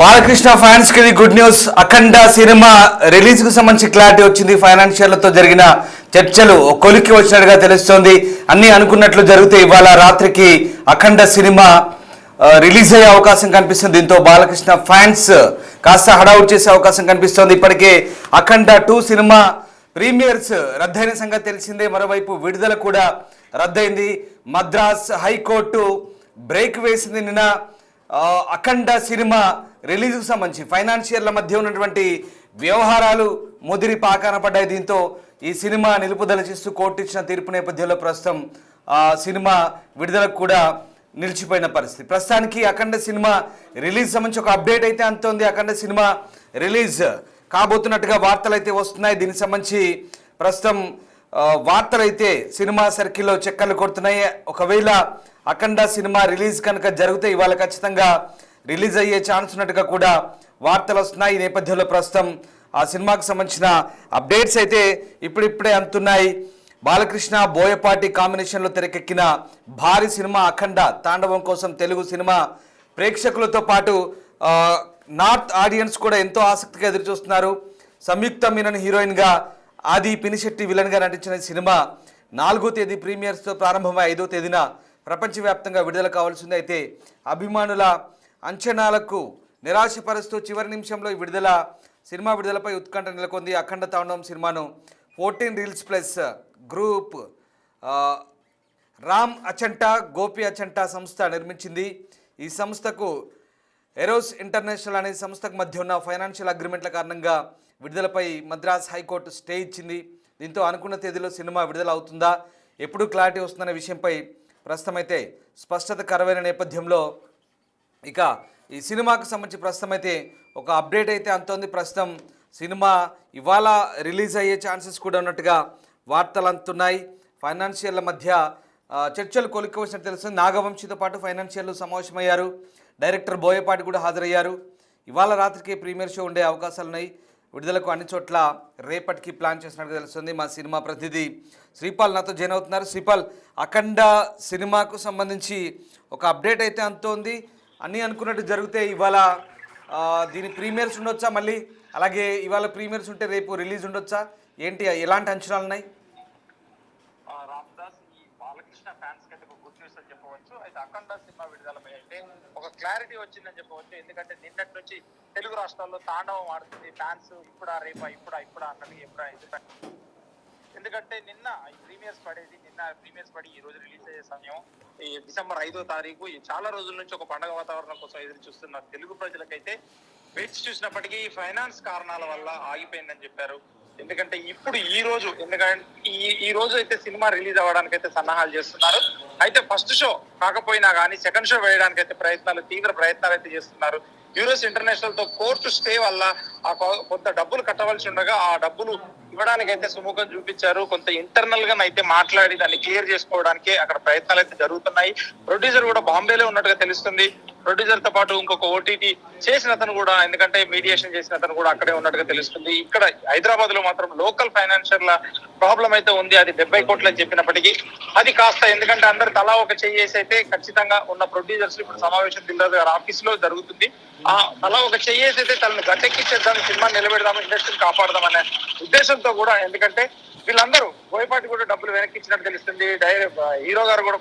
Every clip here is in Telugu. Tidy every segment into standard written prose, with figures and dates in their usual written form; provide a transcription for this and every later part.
బాలకృష్ణ ఫ్యాన్స్ కి గుడ్ న్యూస్. అఖండ సినిమా రిలీజ్ కు సంబంధించి క్లారిటీ వచ్చింది. ఫైనాన్షియర్లతో జరిగిన చర్చలు కొలిక్కి వచ్చినట్టుగా తెలుస్తోంది. అన్ని అనుకున్నట్లు జరిగితే ఇవాళ రాత్రికి అఖండ సినిమా రిలీజ్ అయ్యే అవకాశం కనిపిస్తుంది. దీంతో బాలకృష్ణ ఫ్యాన్స్ కాస్త హడావుడి చేసే అవకాశం కనిపిస్తోంది. ఇప్పటికే అఖండ 2 సినిమా ప్రీమియర్స్ రద్దయిన సంగతి తెలిసిందే. మరోవైపు విడుదల కూడా రద్దయింది. మద్రాస్ హైకోర్టు బ్రేక్ వేసింది. నిన్న అఖండ సినిమా రిలీజ్కు సంబంధించి ఫైనాన్షియర్ల మధ్య ఉన్నటువంటి వ్యవహారాలు ముదిరి పాకాన పడ్డాయి. దీంతో ఈ సినిమా నిలుపుదల చేస్తూ కోర్టు ఇచ్చిన తీర్పు నేపథ్యంలో ప్రస్తుతం సినిమా విడుదలకు కూడా నిలిచిపోయిన పరిస్థితి. ప్రస్తుతానికి అఖండ సినిమా రిలీజ్ సంబంధించి ఒక అప్డేట్ అయితే అంతోంది. అఖండ సినిమా రిలీజ్ కాబోతున్నట్టుగా వార్తలు అయితే వస్తున్నాయి. దీనికి సంబంధించి ప్రస్తుతం వార్తలు అయితే సినిమా సర్కిల్లో చక్కర్లు కొడుతున్నాయి. ఒకవేళ అఖండ సినిమా రిలీజ్ కనుక జరిగితే ఇవాళ ఖచ్చితంగా రిలీజ్ అయ్యే ఛాన్స్ ఉన్నట్టుగా కూడా వార్తలు వస్తున్నాయి. ఈ నేపథ్యంలో ప్రస్తుతం ఆ సినిమాకు సంబంధించిన అప్డేట్స్ అయితే ఇప్పుడిప్పుడే అందుతున్నాయి. బాలకృష్ణ బోయపాటి కాంబినేషన్లో తెరకెక్కిన భారీ సినిమా అఖండ తాండవం కోసం తెలుగు సినిమా ప్రేక్షకులతో పాటు నార్త్ ఆడియన్స్ కూడా ఎంతో ఆసక్తిగా ఎదురుచూస్తున్నారు. సంయుక్త మీనన్ హీరోయిన్గా, ఆది పినిశెట్టి విలన్గా నటించిన సినిమా 4వ తేదీ ప్రీమియర్స్తో ప్రారంభమై 5వ తేదీన ప్రపంచవ్యాప్తంగా విడుదల కావాల్సింది. అయితే అభిమానుల అంచనాలకు నిరాశపరుస్తూ చివరి నిమిషంలో ఈ సినిమా విడుదలపై ఉత్కంఠ నెలకొంది. అఖండ తాండవం సినిమాను 14 reels plus group Ram Achanta, Gopi Achanta సంస్థ నిర్మించింది. ఈ సంస్థకు ఎరోస్ ఇంటర్నేషనల్ అనే సంస్థకు మధ్య ఉన్న ఫైనాన్షియల్ అగ్రిమెంట్ల కారణంగా విడుదలపై మద్రాస్ హైకోర్టు స్టే ఇచ్చింది. దీంతో అనుకున్న తేదీలో సినిమా విడుదల అవుతుందా, ఎప్పుడు క్లారిటీ వస్తుందనే విషయంపై ప్రస్తుతం అయితే స్పష్టత కరువైన నేపథ్యంలో ఇక ఈ సినిమాకు సంబంధించి ప్రస్తుతం అయితే ఒక అప్డేట్ అయితే అంతోంది. ప్రస్తుతం సినిమా ఇవాళ రిలీజ్ అయ్యే ఛాన్సెస్ కూడా ఉన్నట్టుగా వార్తలు అందుతున్నాయి. ఫైనాన్షియర్ల మధ్య చర్చలు కొలిక్కి వచ్చినట్టు తెలుస్తుంది. నాగవంశితో పాటు ఫైనాన్షియర్లు సమావేశమయ్యారు. డైరెక్టర్ బోయపాటి కూడా హాజరయ్యారు. ఇవాళ రాత్రికి ప్రీమియర్ షో ఉండే అవకాశాలు ఉన్నాయి. విడుదలకు అన్ని చోట్ల రేపటికి ప్లాన్ చేసినట్టు తెలుస్తుంది. మా సినిమా ప్రతినిధి శ్రీపాల్ నాతో జాయిన్ అవుతున్నారు. శ్రీపాల్, అఖండ సినిమాకు సంబంధించి ఒక అప్డేట్ అయితే అందుతోంది. అన్నీ అనుకున్నట్టు జరిగితే ఇవాళ దీని ప్రీమియర్స్ ఉండొచ్చా? మళ్ళీ అలాగే ఇవాళ ప్రీమియర్స్ ఉంటే రేపు రిలీజ్ ఉండొచ్చా? ఏంటి, ఎలాంటి అంచనాలు ఉన్నాయి? రామదాస్, ఈ బాలకృష్ణ ఫ్యాన్స్ కంటే ఒక గుడ్ న్యూస్ అని చెప్పవచ్చు. అయితే అఖండ సినిమా విడుదలపై అయితే ఒక క్లారిటీ వచ్చిందని చెప్పవచ్చు. ఎందుకంటే నిన్నటి నుంచి తెలుగు రాష్ట్రాల్లో తాండవం ఆడుతుంది. ఫ్యాన్స్ ఇప్పుడా రేపా ఇప్పుడా అన్నది ఎందుకంటే నిన్న ప్రీమియర్స్ పడి ఈ రోజు రిలీజ్ అయ్యే సమయం ఈ డిసెంబర్ 5వ తారీఖు. చాలా రోజుల నుంచి ఒక పండుగ వాతావరణం కోసం ఎదురు చూస్తున్న తెలుగు ప్రజలకైతే వేచి చూసినప్పటికీ ఫైనాన్స్ కారణాల వల్ల ఆగిపోయిందని చెప్పారు. ఎందుకంటే ఇప్పుడు ఈ రోజు అయితే సినిమా రిలీజ్ అవ్వడానికి అయితే సన్నాహాలు చేస్తున్నారు. అయితే ఫస్ట్ షో కాకపోయినా కానీ సెకండ్ షో వేయడానికి అయితే తీవ్ర ప్రయత్నాలు అయితే చేస్తున్నారు. యూరోస్ ఇంటర్నేషనల్ తో కోర్టు స్టే వల్ల కొంత డబ్బులు కట్టవలసి ఉండగా ఆ డబ్బులు ఇవ్వడానికి అయితే సుముఖం చూపించారు. కొంత ఇంటర్నల్ గా అయితే మాట్లాడి దాన్ని క్లియర్ చేసుకోవడానికి అక్కడ ప్రయత్నాలు అయితే జరుగుతున్నాయి. ప్రొడ్యూసర్ కూడా బాంబేలో ఉన్నట్టుగా తెలుస్తుంది. ప్రొడ్యూసర్ తో పాటు ఇంకొక ఓటీటీ చేసిన అతను కూడా, ఎందుకంటే మీడియేషన్ చేసిన అతను కూడా అక్కడే ఉన్నట్టుగా తెలుస్తుంది. ఇక్కడ హైదరాబాద్ లో మాత్రం లోకల్ ఫైనాన్షియర్ల ప్రాబ్లం అయితే ఉంది. అది 70 కోట్లు అని చెప్పినప్పటికీ అది కాస్త, ఎందుకంటే అందరు తలా ఒక చెయ్యేసి అయితే ఖచ్చితంగా ఉన్న ప్రొడ్యూసర్స్ ఇప్పుడు సమావేశం దిల్రాజు గారి ఆఫీస్ లో జరుగుతుంది. ఆ తలా ఒక చెయ్యేసి అయితే తనను గట్టెక్కిచ్చేద్దాం, సినిమా నిలబెడదాం, ఇండస్ట్రీని కాపాడదాం అనే ఉద్దేశంతో కూడా, ఎందుకంటే వీళ్ళందరూ బోయపాటి కూడా డబ్బులు వెనక్కి ఇచ్చినట్టు తెలుస్తుంది. హీరో గారు కూడా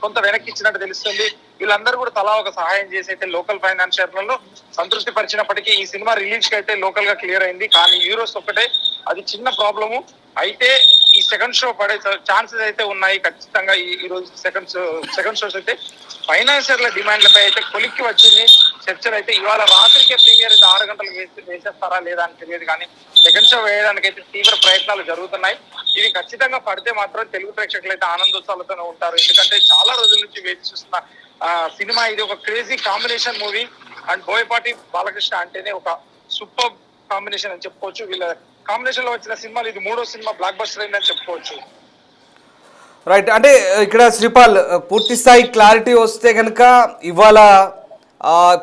కొంత వెనక్కి ఇచ్చినట్టు తెలుస్తుంది. వీళ్ళందరూ కూడా తలా ఒక సహాయం చేసి అయితే లోకల్ ఫైనాన్షియర్లలో సంతృప్తి పరిచినప్పటికీ ఈ సినిమా రిలీజ్ కి అయితే లోకల్ గా క్లియర్ అయింది. కానీ యూరోస్ ఒకటే అది చిన్న ప్రాబ్లము. అయితే ఈ సెకండ్ షో పడే ఛాన్సెస్ అయితే ఉన్నాయి ఖచ్చితంగా. ఈ రోజు సెకండ్ షోస్ అయితే ఫైనాన్షియర్ల డిమాండ్లపై అయితే కొలిక్కి వచ్చింది. చర్చలు అయితే ఇవాళ రాత్రికే ప్రీమియర్ 6 గంటలకు వేసేస్తారా లేదా అని తెలియదు. కానీ సెకండ్ షో వేయడానికి అయితే తీవ్ర ప్రయత్నాలు జరుగుతున్నాయి. ఇది ఖచ్చితంగా పడితే మాత్రం తెలుగు ప్రేక్షకులు అయితే ఆనందోత్సాలతోనే ఉంటారు. ఎందుకంటే చాలా రోజుల నుంచి వేచి చూస్తున్న సినిమా ఇది. ఒక crazy combination movie. And Boyapati Balakrishna అంటేనే ఒక సూపర్ కాంబినేషన్ అని చెప్పుకోవచ్చు. వీళ్ళ కాంబినేషన్ లో వచ్చిన సినిమాలు ఇది 3వ సినిమా బ్లాక్ బస్టర్ అయిందని చెప్పుకోవచ్చు. రైట్, అంటే ఇక్కడ శ్రీపాల్ పూర్తి స్థాయి క్లారిటీ వస్తే కనుక ఇవాళ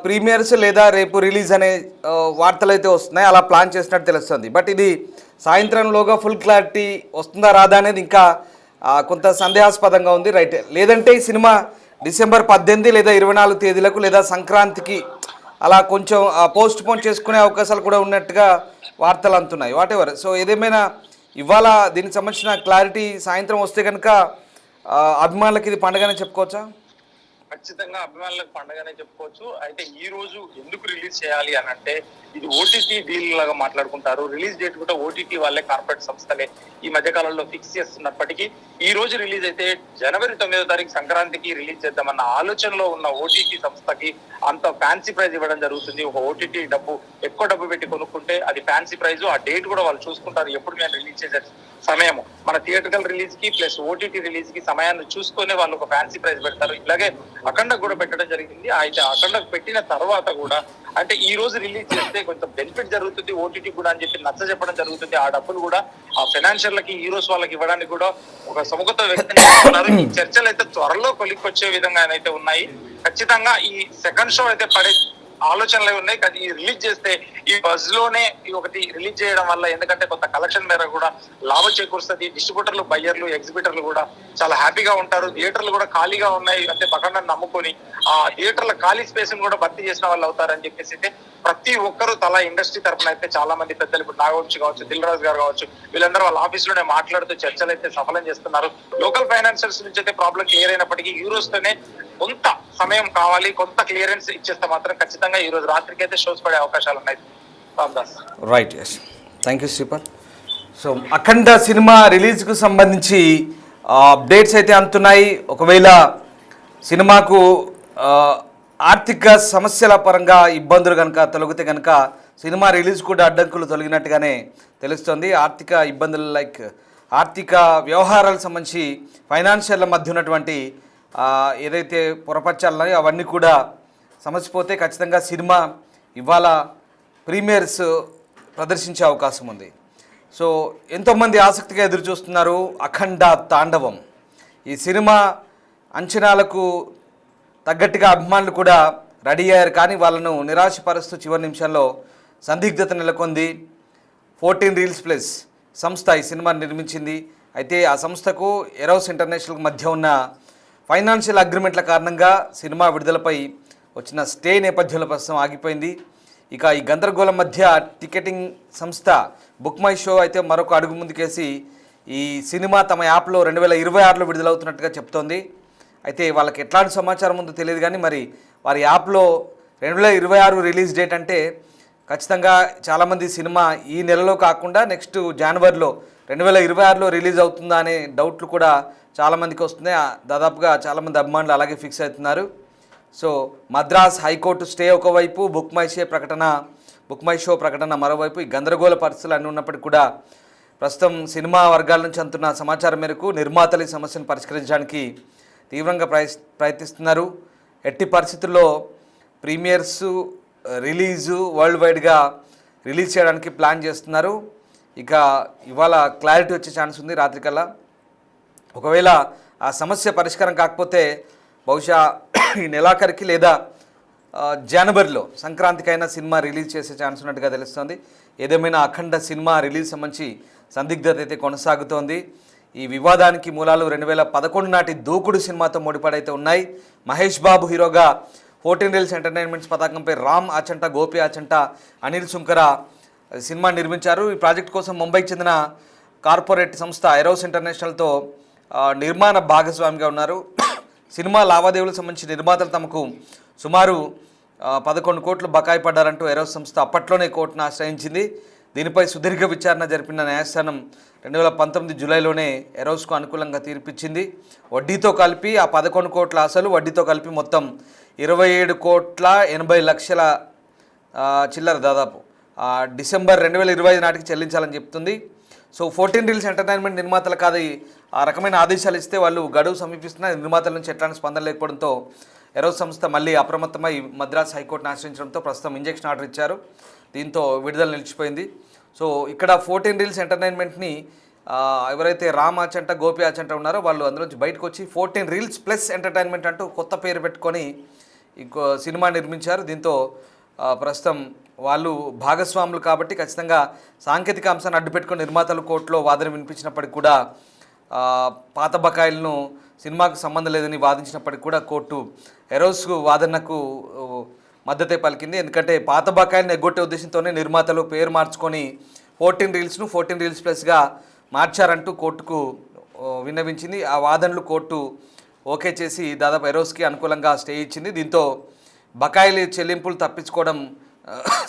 ప్రీమియర్స్ లేదా రేపు రిలీజ్ అనే వార్తలు అయితే వస్తున్నాయి. అలా ప్లాన్ చేసినట్టు తెలుస్తుంది. బట్ ఇది సాయంత్రంలోగా ఫుల్ క్లారిటీ వస్తుందా రాదా అనేది ఇంకా కొంత సందేహాస్పదంగా ఉంది. రైట్, లేదంటే ఈ సినిమా డిసెంబర్ 18 లేదా 24 తేదీలకు లేదా సంక్రాంతికి అలా కొంచెం పోస్ట్ పోన్ చేసుకునే అవకాశాలు కూడా ఉన్నట్టుగా వార్తలు అందుతున్నాయి. వాటెవర్. సో ఏదేమైనా ఇవాళ దీనికి సంబంధించిన క్లారిటీ సాయంత్రం వస్తే కనుక అభిమానులకి ఇది పండుగనే చెప్పుకోవచ్చా? ఖచ్చితంగా అభిమానులకు పండగనే చెప్పుకోవచ్చు. అయితే ఈ రోజు ఎందుకు రిలీజ్ చేయాలి అని అంటే, ఇది ఓటీటీ డీల్ లాగా మాట్లాడుకుంటారు. రిలీజ్ డేట్ కూడా ఓటీటీ వాళ్ళే, కార్పొరేట్ సంస్థలే ఈ మధ్య కాలంలో ఫిక్స్ చేస్తున్నప్పటికీ ఈ రోజు రిలీజ్ అయితే జనవరి 9వ తారీఖు సంక్రాంతికి రిలీజ్ చేద్దామన్న ఆలోచనలో ఉన్న ఓటీటీ సంస్థకి అంత ఫ్యాన్సీ ప్రైజ్ ఇవ్వడం జరుగుతుంది. ఒక ఓటీటీ ఎక్కువ డబ్బు పెట్టి కొనుక్కుంటే అది ఫ్యాన్సీ ప్రైజ్. ఆ డేట్ కూడా వాళ్ళు చూసుకుంటారు, ఎప్పుడు మేము రిలీజ్ చేసే సమయం మన థియేటర్కల్ రిలీజ్ కి ప్లస్ ఓటీటీ రిలీజ్ కి సమయాన్ని చూసుకొని వాళ్ళు ఒక ఫ్యాన్సీ ప్రైజ్ పెడతారు. ఇలాగే అఖండ కూడా పెట్టడం జరిగింది. అయితే అఖండ పెట్టిన తర్వాత కూడా అంటే ఈ రోజు రిలీజ్ చేస్తే కొంచెం బెనిఫిట్ జరుగుతుంది ఓటీటీ కూడా అని చెప్పి నచ్చ చెప్పడం జరుగుతుంది. ఆ డబ్బులు కూడా ఆ ఫైనాన్షియర్లకి హీరోస్ వాళ్ళకి ఇవ్వడానికి కూడా ఒక సుముఖత వ్యక్తం చేస్తున్నారు. ఈ చర్చలు అయితే త్వరలో కొలిక్కొచ్చే విధంగా అయితే ఉన్నాయి. ఖచ్చితంగా ఈ సెకండ్ షో అయితే పడే ఆలోచనలు ఉన్నాయి. కానీ ఈ రిలీజ్ చేస్తే ఈ బజ్ లోనే ఒకటి రిలీజ్ చేయడం వల్ల, ఎందుకంటే కొంత కలెక్షన్ మేర కూడా లాభం చేకూరుస్తుంది. డిస్ట్రిబ్యూటర్లు, బయ్యర్లు, ఎగ్జిబిటర్లు కూడా చాలా హ్యాపీగా ఉంటారు. థియేటర్లు కూడా ఖాళీగా ఉన్నాయి అంటే పక్కన నమ్ముకొని ఆ థియేటర్ల ఖాళీ స్పేస్ ని కూడా భర్తీ చేసిన వాళ్ళు అవుతారని చెప్పేసి అయితే ప్రతి ఒక్కరు తల ఇండస్ట్రీ తరఫున అయితే చాలా మంది పెద్దలు, ఇప్పుడు నాగవంశి కావచ్చు, దిల్ రాజు గారు కావచ్చు, వీళ్ళందరూ వాళ్ళ ఆఫీస్ లోనే మాట్లాడుతూ చర్చలు అయితే సఫలం చేస్తున్నారు. లోకల్ ఫైనాన్షియల్స్ నుంచి అయితే ప్రాబ్లం క్లియర్ అయినప్పటికీ హీరోస్ తోనే కొంత సమయం కావాలి, కొంత క్లియరెన్స్ ఇచ్చేస్తే మాత్రం ఖచ్చితంగా ఈ రోజు రాత్రికి అయితే షోస్ పడే అవకాశాలు ఉన్నాయి. Ramdas. Right, yes, thank you Sripal. So Akhanda cinema రిలీజ్కు సంబంధించి అప్డేట్స్ అయితే అందుతున్నాయి. ఒకవేళ సినిమాకు ఆర్థిక సమస్యల పరంగా ఇబ్బందులు కనుక తొలగితే కనుక సినిమా రిలీజ్ కూడా అడ్డంకులు తొలగినట్టుగానే తెలుస్తుంది. ఆర్థిక ఇబ్బందులు లైక్ ఆర్థిక వ్యవహారాలకు సంబంధించి ఫైనాన్షియల్ మధ్య ఉన్నటువంటి ఏదైతే పొరపచ్చాలున్నాయో అవన్నీ కూడా సమసిపోతే ఖచ్చితంగా సినిమా ఇవాళ ప్రీమియర్స్ ప్రదర్శించే అవకాశం ఉంది. సో ఎంతోమంది ఆసక్తిగా ఎదురు చూస్తున్నారు అఖండ తాండవం. ఈ సినిమా అంచనాలకు తగ్గట్టుగా అభిమానులు కూడా రెడీ అయ్యారు. కానీ వాళ్ళను నిరాశపరుస్తూ చివరి నిమిషంలో సందిగ్ధత నెలకొంది. 14 రీల్స్ ప్లస్ సంస్థ ఈ సినిమాని నిర్మించింది. అయితే ఆ సంస్థకు ఎరోస్ ఇంటర్నేషనల్ మధ్య ఉన్న ఫైనాన్షియల్ అగ్రిమెంట్ల కారణంగా సినిమా విడుదలపై వచ్చిన స్టే నేపథ్యంలో ప్రస్తుతం ఆగిపోయింది. ఇక ఈ గందరగోళం మధ్య టికెటింగ్ సంస్థ బుక్ మై షో అయితే మరొక అడుగు ముందుకేసి ఈ సినిమా తమ యాప్లో 2026లో విడుదలవుతున్నట్టుగా చెప్తోంది. అయితే వాళ్ళకి ఎట్లాంటి సమాచారం ఉందో తెలియదు కానీ మరి వారి యాప్లో 2026 రిలీజ్ డేట్ అంటే ఖచ్చితంగా చాలామంది సినిమా ఈ నెలలో కాకుండా నెక్స్ట్ జనవరిలో 2026లో రిలీజ్ అవుతుందా అనే డౌట్లు కూడా చాలామందికి వస్తున్నాయి. దాదాపుగా చాలామంది అభిమానులు అలాగే ఫిక్స్ అవుతున్నారు. సో మద్రాస్ హైకోర్టు స్టే ఒకవైపు, బుక్ మై షో ప్రకటన మరోవైపు, ఈ గందరగోళ పరిస్థితులు అన్నీ ఉన్నప్పటికీ కూడా ప్రస్తుతం సినిమా వర్గాల నుంచి అందుతున్న సమాచారం మేరకు నిర్మాతలు ఈ సమస్యను పరిష్కరించడానికి తీవ్రంగా ప్రయత్నిస్తున్నారు. ఎట్టి పరిస్థితుల్లో ప్రీమియర్స్ రిలీజు వరల్డ్ వైడ్గా రిలీజ్ చేయడానికి ప్లాన్ చేస్తున్నారు. ఇక ఇవాళ క్లారిటీ వచ్చే ఛాన్స్ ఉంది రాత్రికల్లా. ఒకవేళ ఆ సమస్య పరిష్కారం కాకపోతే బహుశా ఈ నెలాఖరికి లేదా జనవరిలో సంక్రాంతికైనా సినిమా రిలీజ్ చేసే ఛాన్స్ ఉన్నట్టుగా తెలుస్తుంది. ఏదేమైనా అఖండ సినిమా రిలీజ్ సంబంధించి సందిగ్ధత అయితే కొనసాగుతోంది. ఈ వివాదానికి మూలాలు 2011 నాటి దూకుడు సినిమాతో ముడిపడైతే ఉన్నాయి. మహేష్ బాబు హీరోగా 14 రీల్స్ ఎంటర్టైన్మెంట్స్ పతాకంపై రామ్ ఆచంట, గోపి ఆచంట, అనిల్ సుంకర సినిమా నిర్మించారు. ఈ ప్రాజెక్ట్ కోసం ముంబైకి చెందిన కార్పొరేట్ సంస్థ ఎరోస్ ఇంటర్నేషనల్తో నిర్మాణ భాగస్వామిగా ఉన్నారు. సినిమా లావాదేవీలకు సంబంధించి నిర్మాతలు తమకు సుమారు 11 కోట్లు బకాయి పడ్డారంటూ ఎరోస్ సంస్థ అప్పట్లోనే కోర్టును ఆశ్రయించింది. దీనిపై సుదీర్ఘ విచారణ జరిపిన న్యాయస్థానం 2019 జూలైలోనే ఎరోస్కు అనుకూలంగా తీర్పిచ్చింది. వడ్డీతో కలిపి ఆ 11 కోట్ల అసలు, వడ్డీతో కలిపి మొత్తం 27 కోట్ల 80 లక్షల చిల్లర దాదాపు డిసెంబర్ 2025 నాటికి చెల్లించాలని చెప్తుంది. సో 14 రీల్స్ ఎంటర్టైన్మెంట్ నిర్మాతలు కాదు ఆ రకమైన ఆదేశాలు ఇస్తే వాళ్ళు గడువు సమీపిస్తున్న నిర్మాతల నుంచి ఎట్లాంటి స్పందన లేకపోవడంతో ఎరోస్ సంస్థ మళ్ళీ అప్రమత్తమై మద్రాస్ హైకోర్టును ఆశ్రయించడంతో ప్రస్తుతం ఇంజెక్షన్ ఆర్డర్ ఇచ్చారు. దీంతో విడుదల నిలిచిపోయింది. సో ఇక్కడ 14 రీల్స్ ఎంటర్టైన్మెంట్ని ఎవరైతే రామ్ ఆచంట, గోపి ఆచంట ఉన్నారో వాళ్ళు అందులోంచి బయటకు వచ్చి 14 రీల్స్ ప్లస్ ఎంటర్టైన్మెంట్ అంటూ కొత్త పేరు పెట్టుకొని ఇంకో సినిమా నిర్మించారు. దీంతో ప్రస్తుతం వాళ్ళు భాగస్వాములు కాబట్టి ఖచ్చితంగా సాంకేతిక అంశాన్ని అడ్డుపెట్టుకొని నిర్మాతలు కోర్టులో వాదన వినిపించినప్పటికీ కూడా పాత బకాయిలను సినిమాకు సంబంధం లేదని వాదించినప్పటికీ కూడా కోర్టు ఎరోస్ వాదనకు మద్దతే పలికింది. ఎందుకంటే పాత బకాయిలను ఎగ్గొట్టే ఉద్దేశంతోనే నిర్మాతలు పేరు మార్చుకొని 14 రీల్స్ను 14 రీల్స్ ప్లస్గా మార్చారంటూ కోర్టుకు విన్నవించింది. ఆ వాదనలు కోర్టు ఓకే చేసి దాదాపు ఎరోస్కి అనుకూలంగా స్టే ఇచ్చింది. దీంతో బకాయిలు చెల్లింపులు తప్పించుకోవడం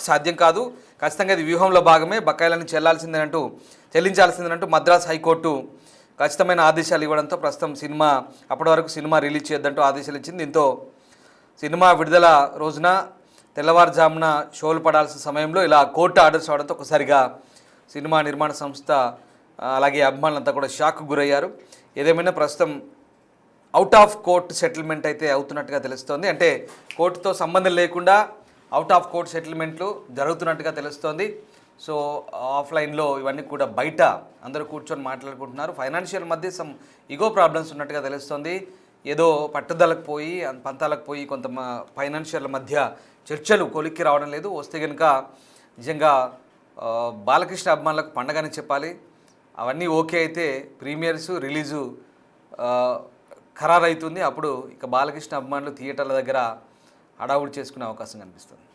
సాధ్యం కాదు, ఖచ్చితంగా ఇది వ్యూహంలో భాగమే, బకాయిలను చెల్లించాల్సిందేనంటూ మద్రాస్ హైకోర్టు ఖచ్చితమైన ఆదేశాలు ఇవ్వడంతో ప్రస్తుతం అప్పటి వరకు సినిమా రిలీజ్ చేయొద్దంటూ ఆదేశాలు ఇచ్చింది. దీంతో సినిమా విడుదల రోజున తెల్లవారుజామున షోలు పడాల్సిన సమయంలో ఇలా కోర్టు ఆర్డర్స్ అవడంతో ఒకసారిగా సినిమా నిర్మాణ సంస్థ అలాగే అభిమానులంతా కూడా షాక్ గురయ్యారు. ఏదేమైనా ప్రస్తుతం అవుట్ ఆఫ్ కోర్ట్ సెటిల్మెంట్ అయితే అవుతున్నట్టుగా తెలుస్తోంది. అంటే కోర్టుతో సంబంధం లేకుండా అవుట్ ఆఫ్ కోర్ట్ సెటిల్మెంట్లు జరుగుతున్నట్టుగా తెలుస్తోంది. సో ఆఫ్లైన్లో ఇవన్నీ కూడా బయట అందరూ కూర్చొని మాట్లాడుకుంటున్నారు. ఫైనాన్షియల్ మధ్య సమ్ ఈగో ప్రాబ్లమ్స్ ఉన్నట్టుగా తెలుస్తోంది. ఏదో పట్టుదలకు పోయి పంతాలకు పోయి కొంత ఫైనాన్షియల్ మధ్య చర్చలు కొలిక్కి రావడం లేదు. వస్తే కనుక నిజంగా బాలకృష్ణ అభిమానులకు పండగని చెప్పాలి. అవన్నీ ఓకే అయితే ప్రీమియర్స్ రిలీజు ఖరారైతుంది. అప్పుడు ఇక బాలకృష్ణ అభిమానులు థియేటర్ల దగ్గర హడావుడి చేసుకునే అవకాశం కనిపిస్తుంది.